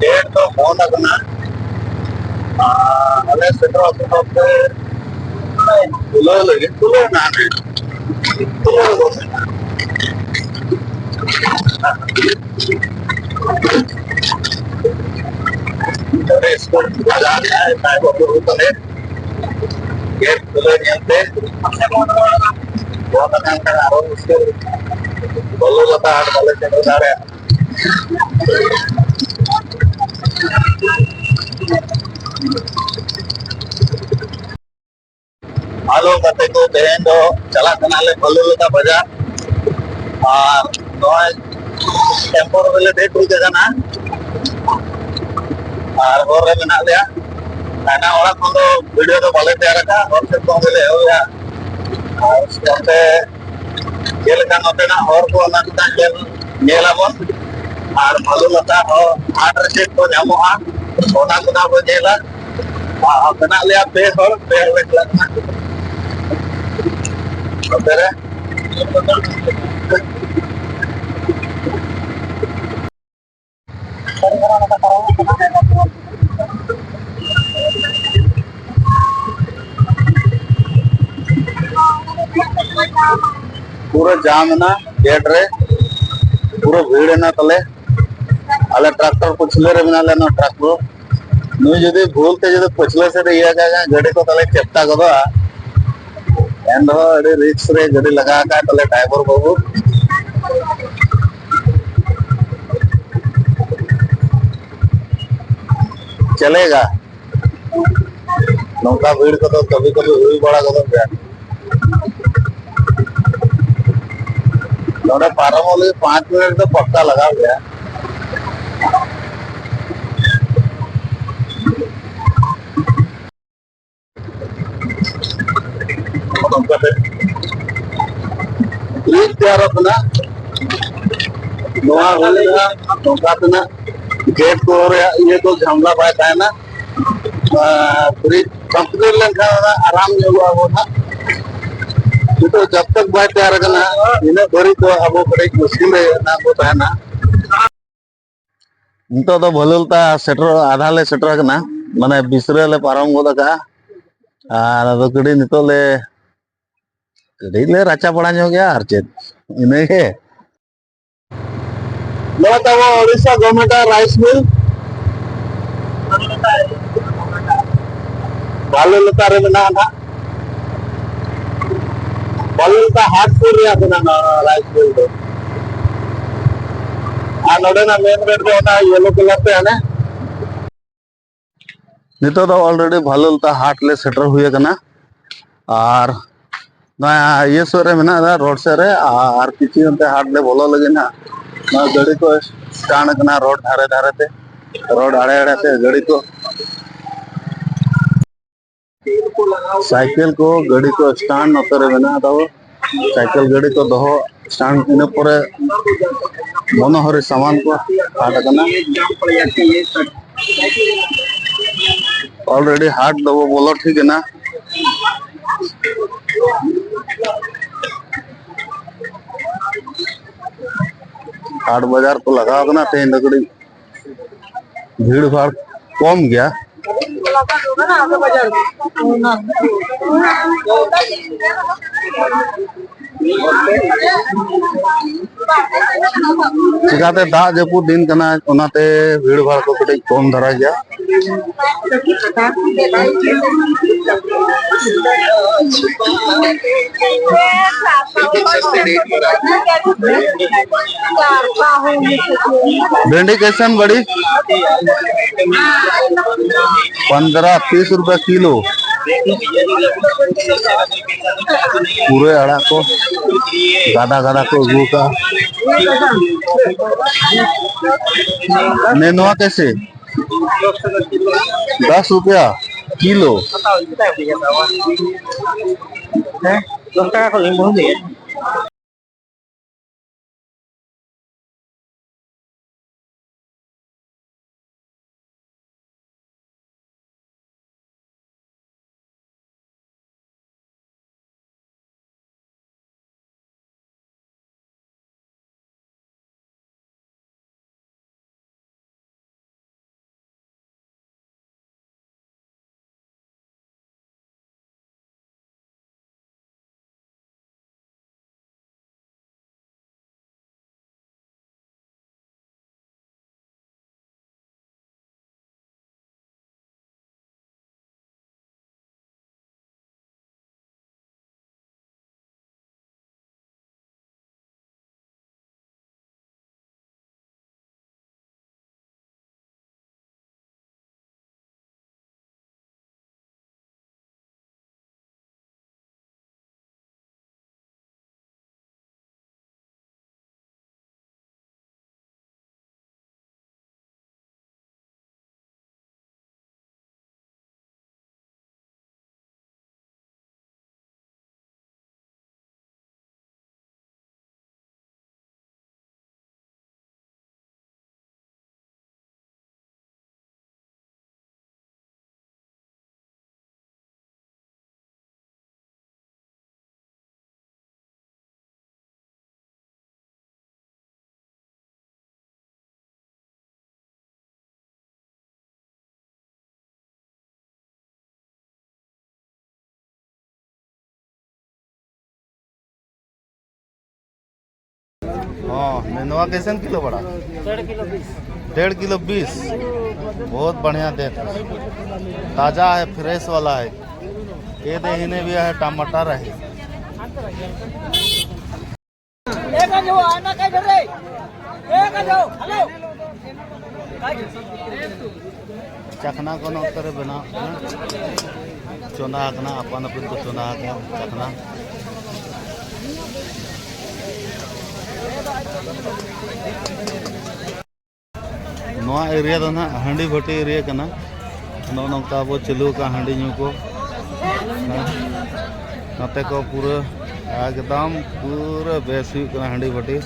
Date तो phone लगना अरे सेटो तो तुलो लगे तुलो ना तुलो अरे इसको बाजार है टाइम को तो है गेट तुलो नियंते बहुत अच्छा कर रहा हूँ उसको बोलो लता हाथ वाले से बता रहे हेलो कते को बहन दो चला कनाले बोलो लता बाजार और नॉय टेम्पोर वाले डेट हुई जगह ना और और रे बना लिया खाना वाला तो वीडियो तो भले तैयार रखा और से तो मिले हो या और उसके खेल का नोटे ना और को ना kita खेल नेला बोन और भलो लता हो आर्डर सेट को जामो आ सोना कुना को नेला बना लिया पे ले लगना तो तेरे पूरा जाम ना गेट रे पूरा भीड़ ना तले अले ट्रैक्टर पुछले रे बिना लेना ट्रैक्टर नुई जदि भूलते जदि पुछले से रिया का गाड़ी को तले चेप्टा गदो एंड अरे रिक्स रे गाड़ी लगा का तले ड्राइवर बाबू चलेगा नौका भीड़ को तो कभी कभी हुई बड़ा गदो गया नोड़े पारमोली 5 मिनट तो पक्का लगा गया ब्रिज तैयार अपना नोआ होले ना नौका ना गेट को और ये तो झमला पाता है ना ब्रिज कंप्लीट लेखा आराम हुआ वो था तो जब तक बाय तैयार करना इन्हें भरी तो अब बड़ी मुश्किल है ना वो है ना तो भलुलता सेटर आधा ले सेटर करना माने बिसरे ले पारम गोदा का और तो कड़ी नितो ले राचा पड़ा हो गया हर चीज इन्हें के लो तो वो ओडिशा गवर्नमेंट राइस मिल भालुलता रे बना था भालुलता हाथ से लिया बना राइस मिल तो आ नोडे ना मेन रोड पे ना येलो कलर पे है ना नितो तो ऑलरेडी भालुलता हाट ले सेटर हुए कना और ना ये सोरे में ना रोड से रे और किसी अंते हाट ले बोलो लगे ना ना गाड़ी को स्टैंड करना रोड धारे धारे ते रोड आड़े आड़े ते गाड़ी को साइकिल को गाड़ी को स्टैंड नतरे बना तो साइकिल गाड़ी को दो स्टैंड इन पर मनोहरी सामान को हाट करना ऑलरेडी हाट दबो बोलो ठीक है ना हाट बाजार को लगा ना तेन लगड़ी भीड़ भाड़ कम गया चिकाते दाग जपू दिन कना ओनाते भीड़ भाड़ को कटे कम धरा गया भिंडी कैसन बड़ी 15-30 रुपया किलो पूरे अड़ा को गादा गादा को गु का नेनुआ कैसे 10 रुपया किलो 10 টাকা করে লিম্বু नेनुआ कैसे किलो बड़ा? 1.5 किलो 20। 1.5 किलो 20। बहुत बढ़िया देख, ताजा है, फ्रेश वाला है। ये देखने भी है, टमाटर है। चखना को नौकर बना चोना हकना अपन अपन को चोना हकना चखना नोआ एरिया दो ना हांडी भट्टी एरिया कना नो नौका वो चलू का हांडी न्यू को नते को पूरा एकदम पूरा बेस हुई कना हांडी भट्टी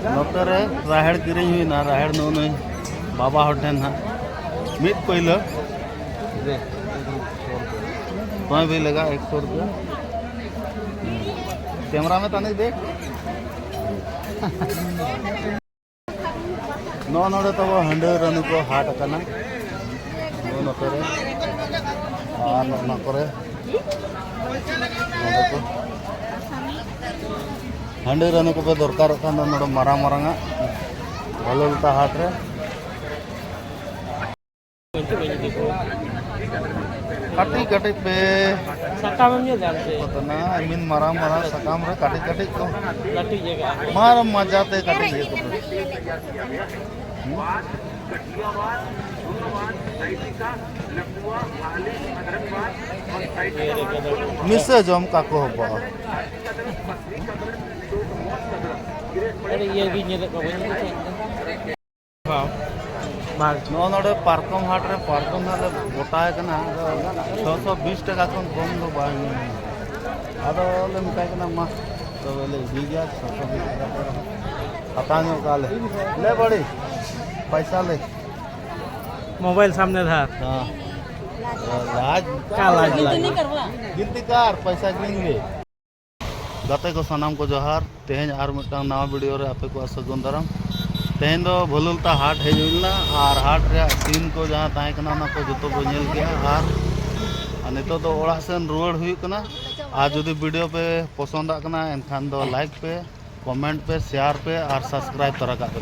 नोतर राहेड़ किरी हुई ना राहेड़ नो नहीं बाबा होटेन ना मित पहिलो तो भी लगा 100 रुपया कैमरा में ताने देख नो नोड़े तो वो हंडे रनु को हाट कना नो नोतरे और नो करे को हंडे रनु को पे दरकार कान नोड़ मारा मारांगा भलोलता हाट रे काटी काटी पे साकाम में जानते पतना आई मीन मारा मारा सकाम रे काटी काटी को लट्टी जगह मार मजाते काटी ये तो मिसे जम का को बा अरे ये भी नहीं देखो बनी हां नो नोडे पार्कम हाट रे पार्कम हाट गोटा है कना 620 टका कम कम दो बाई आदो ले मिटाई कना मा तो ले दी गया 620 टका पता नहीं का ले बड़ी पैसा ले मोबाइल सामने था हां लाज का लाज गिनती कर पैसा गिनगे गते को सनाम को जोहार तेज आर मिटा नवा वीडियो रे आपे को सगुन दाराम तेज दो भलुलता हाट हेजुलना और हाट रे सीन को जहां ताए कना ना को जतो को नेल के और नितो तो ओड़ा सेन रुआड़ हुई कना आज जदि वीडियो पे पसंद आकना एनखान दो लाइक पे कमेंट पे शेयर पे और सब्सक्राइब तरा का दो।